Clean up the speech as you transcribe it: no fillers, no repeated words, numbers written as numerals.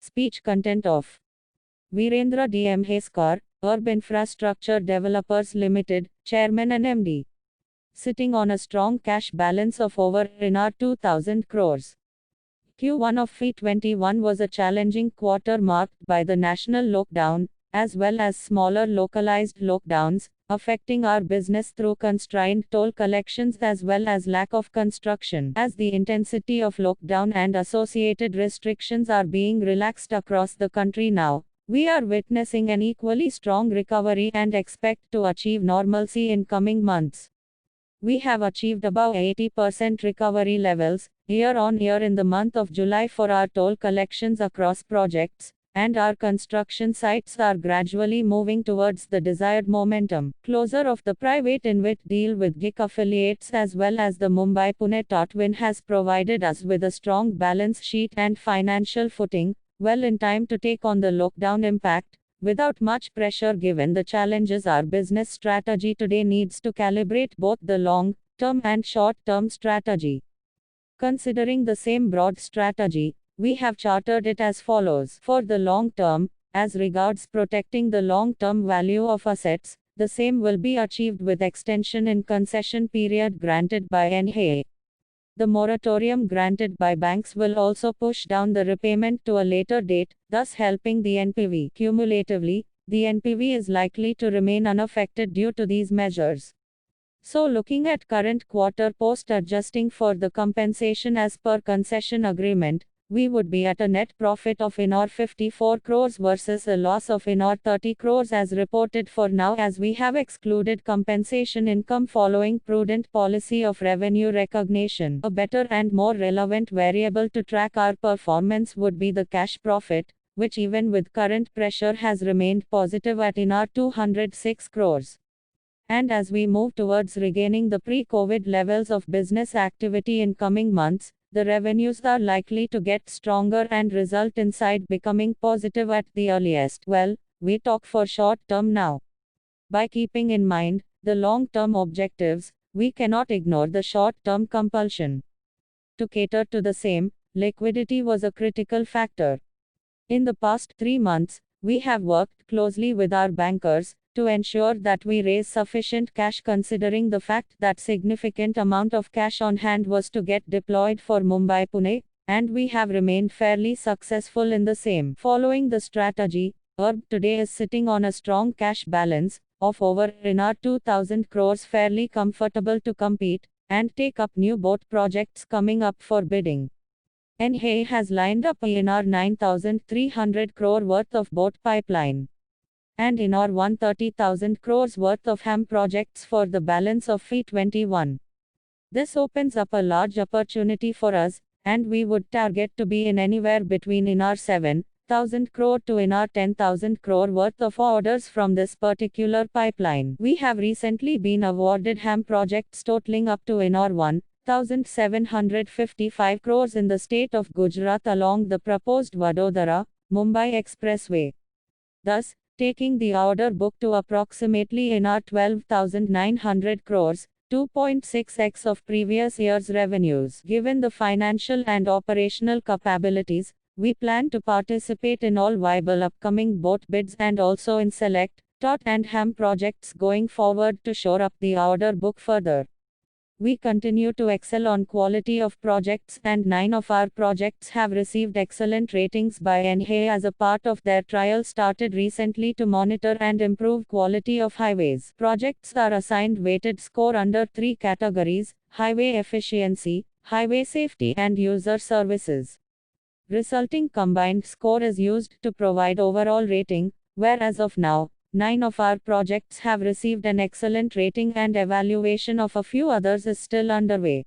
Speech content of Virendra D. M. Heskar, Urb Infrastructure Developers Limited, Chairman and MD. Sitting on a strong cash balance of over INR 2,000 crores. Q1 of FY21 was a challenging quarter marked by the national lockdown, as well as smaller localized lockdowns, affecting our business through constrained toll collections as well as lack of construction. As the intensity of lockdown and associated restrictions are being relaxed across the country now, we are witnessing an equally strong recovery and expect to achieve normalcy in coming months. We have achieved above 80% recovery levels, year on year in the month of July for our toll collections across projects, and our construction sites are gradually moving towards the desired momentum. Closure of the private InvIT deal with GIC affiliates as well as the Mumbai-Pune TATWIN has provided us with a strong balance sheet and financial footing, well in time to take on the lockdown impact, without much pressure given the challenges. Our business strategy today needs to calibrate both the long-term and short-term strategy. Considering the same broad strategy, we have chartered it as follows. For the long term, as regards protecting the long-term value of assets, the same will be achieved with extension in concession period granted by NHAI. The moratorium granted by banks will also push down the repayment to a later date, thus helping the NPV. Cumulatively, the NPV is likely to remain unaffected due to these measures. So looking at current quarter post adjusting for the compensation as per concession agreement, we would be at a net profit of INR 54 crores versus a loss of INR 30 crores as reported for now, as we have excluded compensation income following prudent policy of revenue recognition. A better and more relevant variable to track our performance would be the cash profit, which even with current pressure has remained positive at INR 206 crores. And as we move towards regaining the pre-COVID levels of business activity in coming months, the revenues are likely to get stronger and result in sight becoming positive at the earliest. Well, we talk for short term now. By keeping in mind the long term objectives, we cannot ignore the short term compulsion. To cater to the same, liquidity was a critical factor. In the past 3 months, we have worked closely with our bankers to ensure that we raise sufficient cash, considering the fact that significant amount of cash on hand was to get deployed for Mumbai-Pune, and we have remained fairly successful in the same. Following the strategy, URB today is sitting on a strong cash balance of over INR 2,000 crores, fairly comfortable to compete and take up new boat projects coming up for bidding. NHAI has lined up INR 9,300 crore worth of boat pipeline and INR 130,000 crores worth of HAM projects for the balance of FY21. This opens up a large opportunity for us, and we would target to be in anywhere between INR 7,000 crore to INR 10,000 crore worth of orders from this particular pipeline. We have recently been awarded HAM projects totaling up to INR 1,755 crores in the state of Gujarat along the proposed Vadodara-Mumbai Expressway. Thus, taking the order book to approximately INR 12,900 crores, 2.6x of previous year's revenues. Given the financial and operational capabilities, we plan to participate in all viable upcoming boat bids and also in select, TOT and HAM projects going forward to shore up the order book further. We continue to excel on quality of projects, and 9 of our projects have received excellent ratings by NHAI as a part of their trial started recently to monitor and improve quality of highways. Projects are assigned weighted score under 3 categories: highway efficiency, highway safety, and user services. Resulting combined score is used to provide overall rating, where as of now, 9 of our projects have received an excellent rating and evaluation of a few others is still underway.